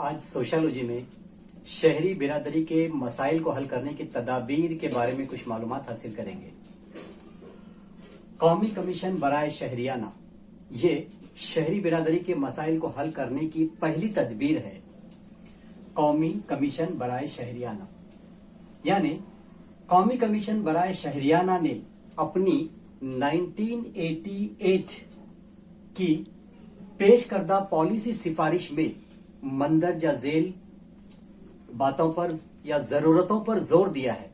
आज सोशियोलॉजी में शहरी बिरादरी के मसाइल को हल करने की तदाबीर के बारे में कुछ मालूमात हासिल करेंगे। कौमी कमीशन बराए शहरियाना ये शहरी बिरादरी के मसाइल को हल करने की पहली तदबीर है। कौमी कमीशन बराए शहरियाना यानी कौमी कमीशन बराए शहरियाना ने अपनी 1988 की पेश करदा पॉलिसी सिफारिश में मंदरजा झेल बातों पर या जरूरतों पर जोर दिया है,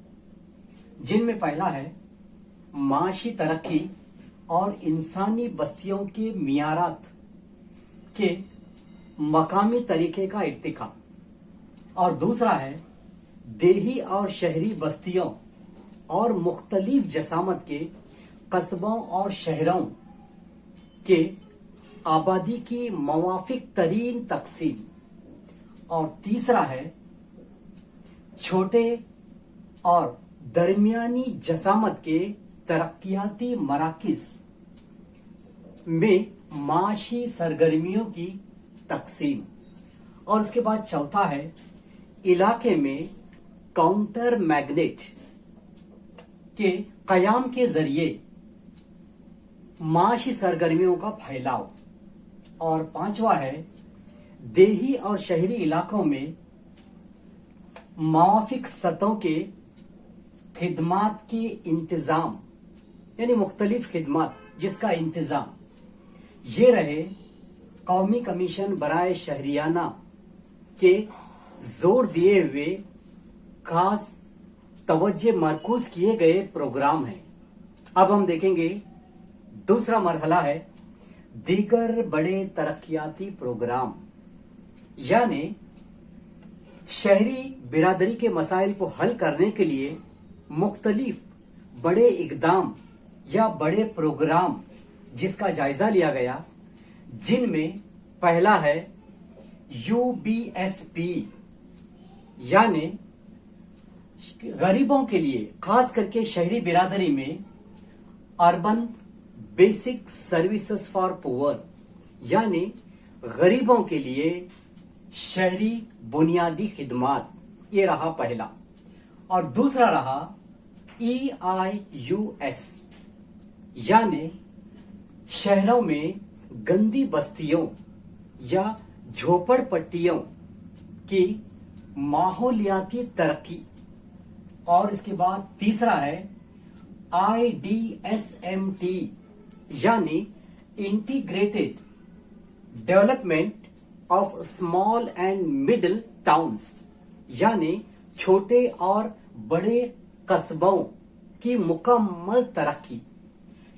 जिनमें पहला है माशी तरक्की और इंसानी बस्तियों के मियारात के मकामी तरीके का इर्तिकाब, और दूसरा है देही और शहरी बस्तियों और मुख्तलिफ जसामत के कस्बों और शहरों के आबादी की मवाफिक तरीन तकसीम, और तीसरा है छोटे और दरमियानी जसामत के तरक्याती मराकिज में माशी सरगर्मियों की तकसीम, और उसके बाद चौथा है इलाके में काउंटर मैग्नेट के कयाम के जरिए माशी सरगर्मियों का फैलाव, और पांचवा है देही और शहरी इलाकों में मवाफिक सतहों के खिदमात के इंतजाम यानी मुख्तलिफ खिदमात जिसका इंतजाम। ये रहे कौमी कमीशन बराए शहरियाना के जोर दिए हुए खास तवज्जे मरकूज किए गए प्रोग्राम हैं। अब हम देखेंगे दूसरा मरहला है दीगर बड़े तरक्याती प्रोग्राम, यानी शहरी बिरादरी के मसाइल को हल करने के लिए मुख्तलिफ बड़े इकदाम या बड़े प्रोग्राम जिसका जायजा लिया गया, जिनमें पहला है UBSP यानी गरीबों के लिए खास करके शहरी बिरादरी में urban basic services for poor यानी गरीबों के लिए शहरी बुनियादी खिदमात, ये रहा पहला। और दूसरा रहा EIUS यानी शहरों में गंदी बस्तियों या झोपड़पट्टियों की माहौलियाती तरक्की, और इसके बाद तीसरा है IDSMT यानी integrated development of small and middle towns यानी छोटे और बड़े कस्बों की मुकम्मल तरक्की।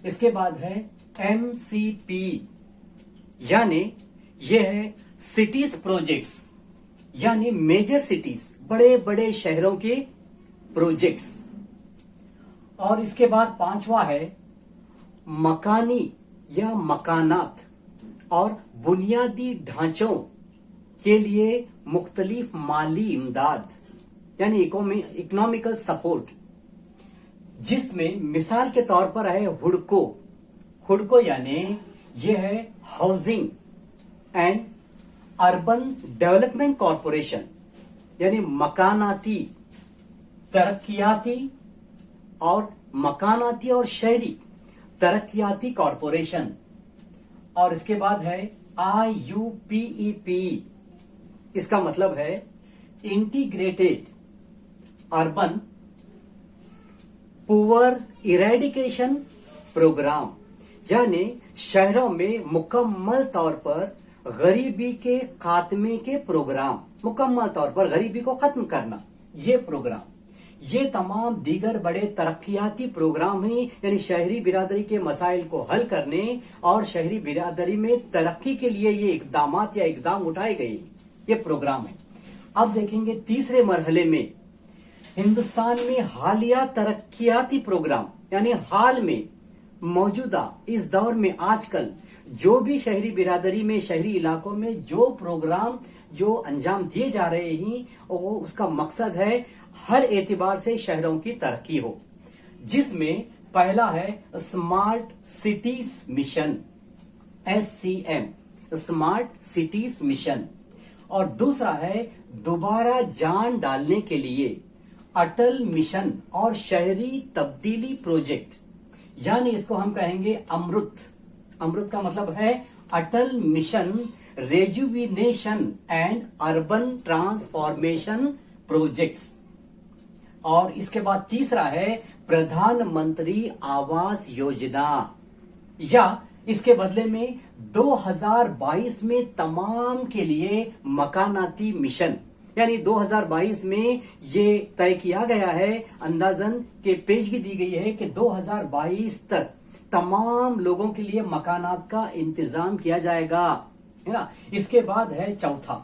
इसके बाद है MCP यानी यह है सिटीज प्रोजेक्ट्स यानी मेजर सिटीज बड़े बड़े शहरों के प्रोजेक्ट्स, और इसके बाद पांचवा है मकानी या मकानात और बुनियादी ढांचों के लिए मुख्तलिफ माली इमदाद यानी इकोनॉमिकल सपोर्ट, जिसमें मिसाल के तौर पर है हुडको यानी यह है housing and urban development corporation यानी मकानाती तरक्याती और शहरी तरक्याती कॉरपोरेशन, और इसके बाद है IUPEP, इसका मतलब है integrated urban poor eradication program यानी शहरों में मुकम्मल तौर पर गरीबी के खात्मे के प्रोग्राम, मुकम्मल तौर पर गरीबी को खत्म करना ये प्रोग्राम। ये तमाम दीगर बड़े तरक्याती प्रोग्राम हैं, यानी शहरी बिरादरी के मसाइल को हल करने और शहरी बिरादरी में तरक्की के लिए ये इकदामात या इकदाम उठाए गए ये प्रोग्राम है। अब देखेंगे तीसरे मरहले में हिंदुस्तान में हालिया तरक्याती प्रोग्राम यानी हाल में मौजूदा इस दौर में आजकल जो भी शहरी बिरादरी में शहरी इलाकों में जो प्रोग्राम जो अंजाम दिए जा रहे हैं वो उसका मकसद है हर एतबार से शहरों की तरक्की हो, जिसमें पहला है smart cities mission SCM smart cities mission, اور دوسرا ہے دوبارہ جان ڈالنے کے لیے اٹل مشن اور شہری تبدیلی پروجیکٹ، یعنی اس کو ہم کہیں گے امرت۔ امرت کا مطلب ہے Atal mission rejuvenation and urban transformation projects. اور اس کے بعد تیسرا ہے پردھان منتری آواس یوجنا، یا اس کے بدلے میں 2022 میں تمام کے لیے مکاناتی مشن، یعنی 2022 میں یہ طے کیا گیا ہے اندازاً کہ پیشگی دی گئی ہے کہ 2022 تک تمام لوگوں کے لیے مکانات کا انتظام کیا جائے گا، ہے نا۔ اس کے بعد ہے چوتھا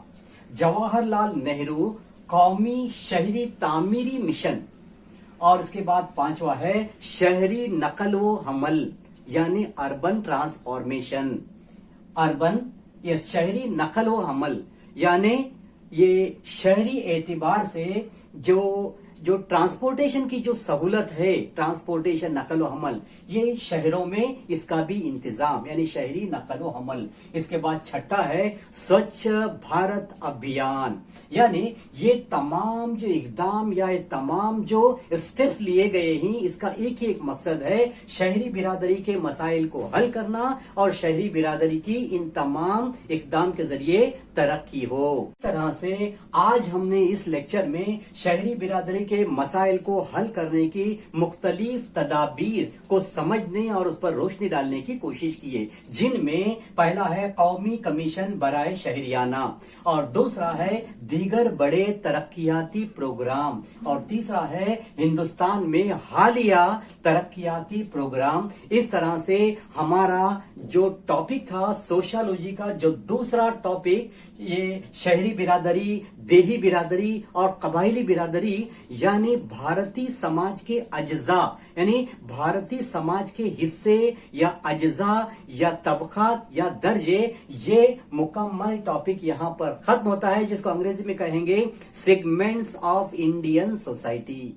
جواہر لال نہرو قومی شہری تعمیری مشن، اور اس کے بعد پانچواں ہے شہری نقل و حمل، یعنی اربن ٹرانسفارمیشن۔ اربن یہ شہری نقل و حمل، یعنی یہ شہری اعتبار سے جو ٹرانسپورٹیشن کی جو سہولت ہے، ٹرانسپورٹیشن نقل و حمل، یہ شہروں میں اس کا بھی انتظام، یعنی شہری نقل و حمل۔ اس کے بعد چھٹا ہے سوچھ بھارت ابھیان، یعنی یہ تمام جو اقدام یا یہ تمام جو اسٹیپس لیے گئے ہیں، اس کا ایک ہی ایک مقصد ہے شہری برادری کے مسائل کو حل کرنا اور شہری برادری کی ان تمام اقدام کے ذریعے ترقی ہو۔ اس طرح سے آج ہم نے اس لیکچر میں شہری برادری کے مسائل کو حل کرنے کی مختلف تدابیر کو سمجھنے اور اس پر روشنی ڈالنے کی کوشش کی ہے، جن میں پہلا ہے قومی کمیشن برائے شہریانہ، اور دوسرا ہے دیگر بڑے ترقیاتی پروگرام، اور تیسرا ہے ہندوستان میں حالیہ ترقیاتی پروگرام۔ اس طرح سے ہمارا جو ٹاپک تھا سوشالوجی کا، جو دوسرا ٹاپک یہ شہری برادری، دیہی برادری اور قبائلی برادری، یعنی بھارتی سماج کے اجزاء، یعنی بھارتی سماج کے حصے یا اجزاء یا طبقات یا درجے، یہ مکمل ٹاپک یہاں پر ختم ہوتا ہے، جس کو انگریزی میں کہیں گے سیگمنٹس آف انڈین سوسائٹی۔